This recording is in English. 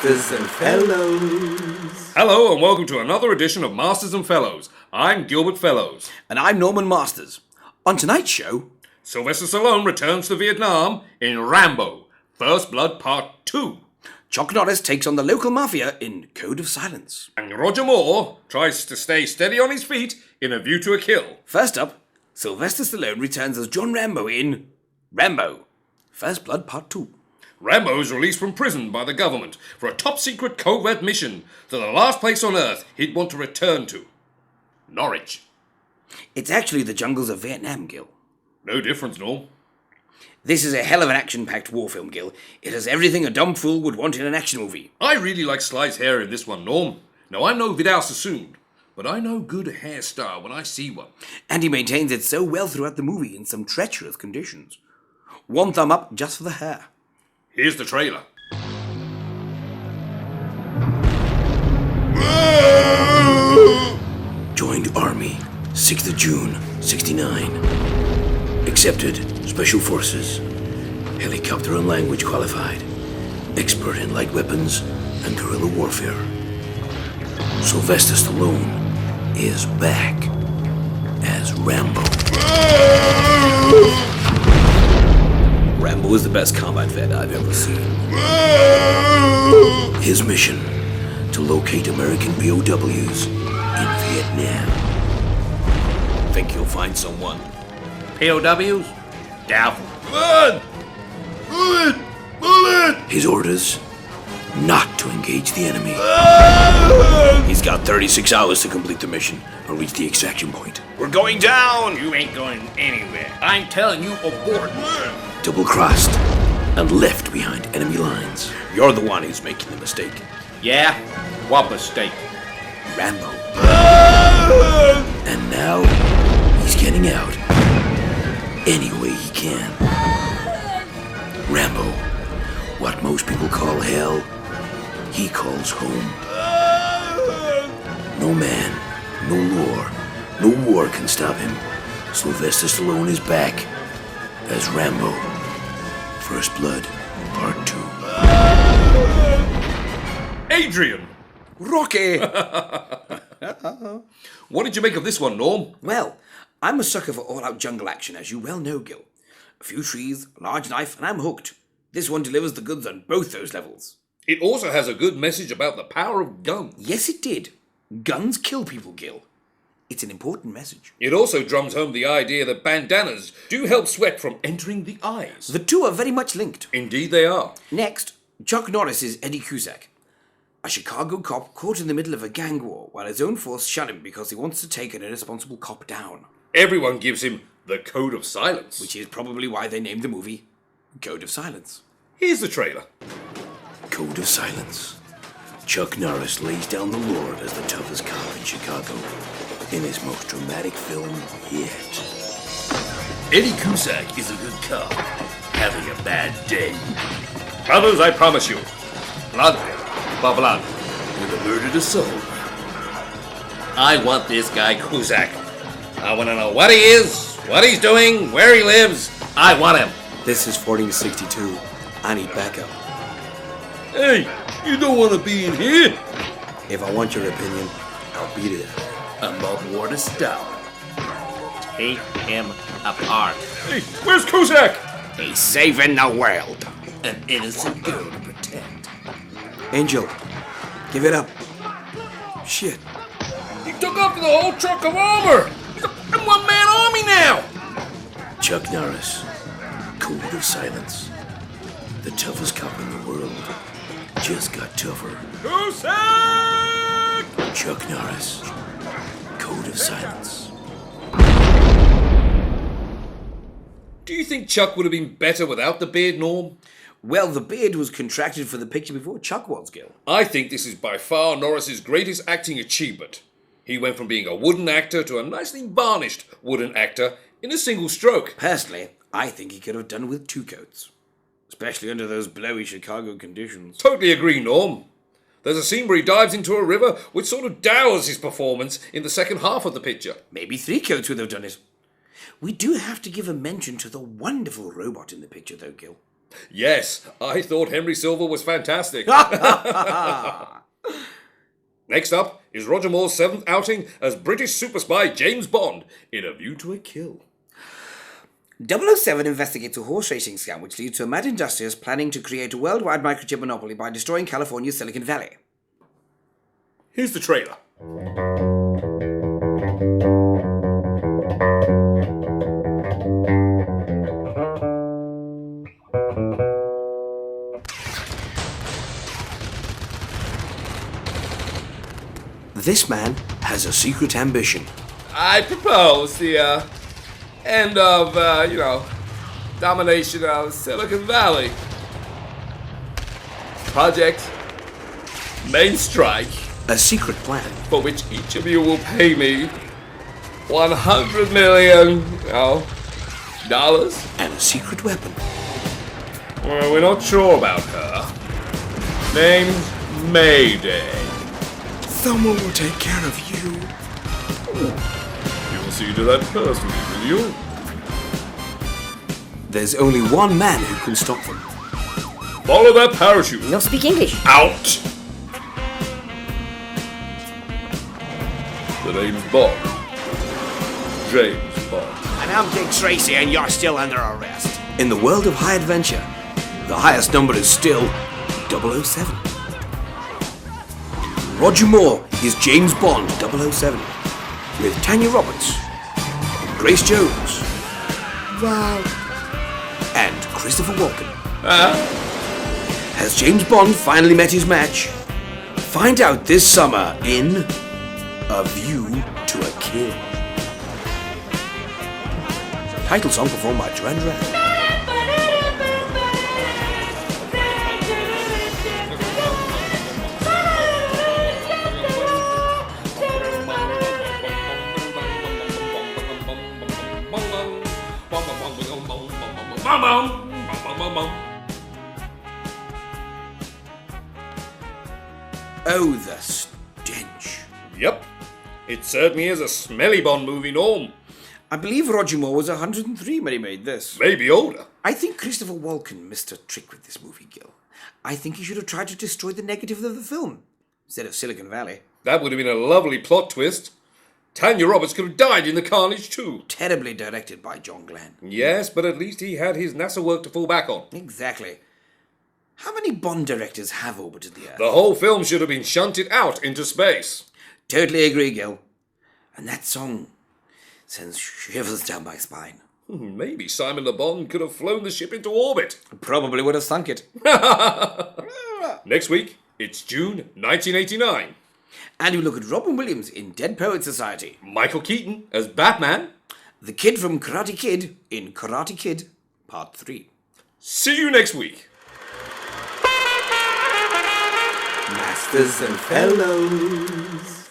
Masters and Fellows. Hello and welcome to another edition of Masters and Fellows. I'm Gilbert Fellows. And I'm Norman Masters. On tonight's show, Sylvester Stallone returns to Vietnam in Rambo, First Blood Part 2. Chuck Norris takes on the local mafia in Code of Silence. And Roger Moore tries to stay steady on his feet in A View to a Kill. First up, Sylvester Stallone returns as John Rambo in Rambo, First Blood Part 2. Rambo is released from prison by the government for a top-secret covert mission to the last place on Earth he'd want to return to. Norwich. It's actually the jungles of Vietnam, Gil. No difference, Norm. This is a hell of an action-packed war film, Gil. It has everything a dumb fool would want in an action movie. I really like Sly's hair in this one, Norm. Now, I'm no Vidal Sassoon, but I know good hairstyle when I see one. And he maintains it so well throughout the movie in some treacherous conditions. One thumb up just for the hair. Here's the trailer. Joined Army, 6th of June, 69. Accepted, Special Forces. Helicopter and language qualified. Expert in light weapons and guerrilla warfare. Sylvester Stallone is back as Rambo. Rambo is the best combat vet I've ever seen. His mission, to locate American POWs in Vietnam. Think you'll find someone? POWs? Doubtful. Bullet! His orders, not to engage the enemy. He's got 36 hours to complete the mission and reach the extraction point. We're going down! You ain't going anywhere. I'm telling you, abort. Double-crossed and left behind enemy lines. You're the one who's making the mistake. Yeah? What mistake? Rambo. And now, he's getting out. Any way he can. Rambo, what most people call hell, he calls home. No man, no law, no war can stop him. Sylvester Stallone is back as Rambo. First Blood, Part 2. Adrian! Rocky! What did you make of this one, Norm? Well, I'm a sucker for all-out jungle action, as you well know, Gil. A few trees, a large knife, and I'm hooked. This one delivers the goods on both those levels. It also has a good message about the power of guns. Yes, it did. Guns kill people, Gil. It's an important message. It also drums home the idea that bandanas do help sweat from entering the eyes. The two are very much linked. Indeed they are. Next, Chuck Norris is Eddie Cusack, a Chicago cop caught in the middle of a gang war while his own force shun him because he wants to take an irresponsible cop down. Everyone gives him the Code of Silence. Which is probably why they named the movie Code of Silence. Here's the trailer. Code of Silence. Chuck Norris lays down the Lord as the toughest cop in Chicago in his most dramatic film yet. Eddie Cusack is a good cop, having a bad day. Brothers, I promise you, blood for blood, with a murdered soul. I want this guy Cusack. I want to know what he is, what he's doing, where he lives. I want him. This is 1462. I need backup. Hey, you don't want to be in here. If I want your opinion, I'll be there. I'm not Warner Stone. Take him apart. Hey, where's Cusack? He's saving the world. An innocent girl to protect. Angel, give it up. Shit. He took off with a whole truck of armor. He's a one-man army now. Chuck Norris, Code of Silence. The toughest cop in the world just got tougher. Cusack! Chuck Norris, Code of Silence. Do you think Chuck would have been better without the beard, Norm? Well, the beard was contracted for the picture before Chuck was, Gil. I think this is by far Norris's greatest acting achievement. He went from being a wooden actor to a nicely varnished wooden actor in a single stroke. Personally, I think he could have done with two coats. Especially under those blowy Chicago conditions. Totally agree, Norm. There's a scene where he dives into a river which sort of dours his performance in the second half of the picture. Maybe three coats would have done it. We do have to give a mention to the wonderful robot in the picture, though, Gil. Yes, I thought Henry Silver was fantastic. Next up is Roger Moore's 7th outing as British super spy James Bond in A View to a Kill. 007 investigates a horse racing scam which leads to a mad industrialist planning to create a worldwide microchip monopoly by destroying California's Silicon Valley. Here's the trailer. This man has a secret ambition. I propose the end of, domination of Silicon Valley. Project Main Strike, A secret plan. for which each of you will pay me $100 million, dollars. And a secret weapon. Well, we're not sure about her. Name's Mayday. Someone will take care of you. You'll see to that personally, will you? There's only one man who can stop them. Follow that parachute. No speak English. Out! The name's Bond. James Bond. And I'm Dick Tracy, and you're still under arrest. In the world of high adventure, the highest number is still 007. Roger Moore is James Bond 007 with Tanya Roberts, Grace Jones, and Christopher Walken. Has James Bond finally met his match? Find out this summer in A View to a Kill. Title song performed by Duran Duran. Oh, the stench. Yep. It certainly is a smelly Bond movie, Norm. I believe Roger Moore was 103 when he made this. Maybe older. I think Christopher Walken missed a trick with this movie, Gil. I think he should have tried to destroy the negative of the film, instead of Silicon Valley. That would have been a lovely plot twist. Tanya Roberts could have died in the carnage too. Terribly directed by John Glenn. Yes, but at least he had his NASA work to fall back on. Exactly. How many Bond directors have orbited the Earth? The whole film should have been shunted out into space. Totally agree, Gil. And that song sends shivers down my spine. Maybe Simon Le Bon could have flown the ship into orbit. Probably would have sunk it. Next week, it's June 1989. And we look at Robin Williams in Dead Poets Society. Michael Keaton as Batman. The kid from Karate Kid in Karate Kid Part 3. See you next week. Masters and fellows.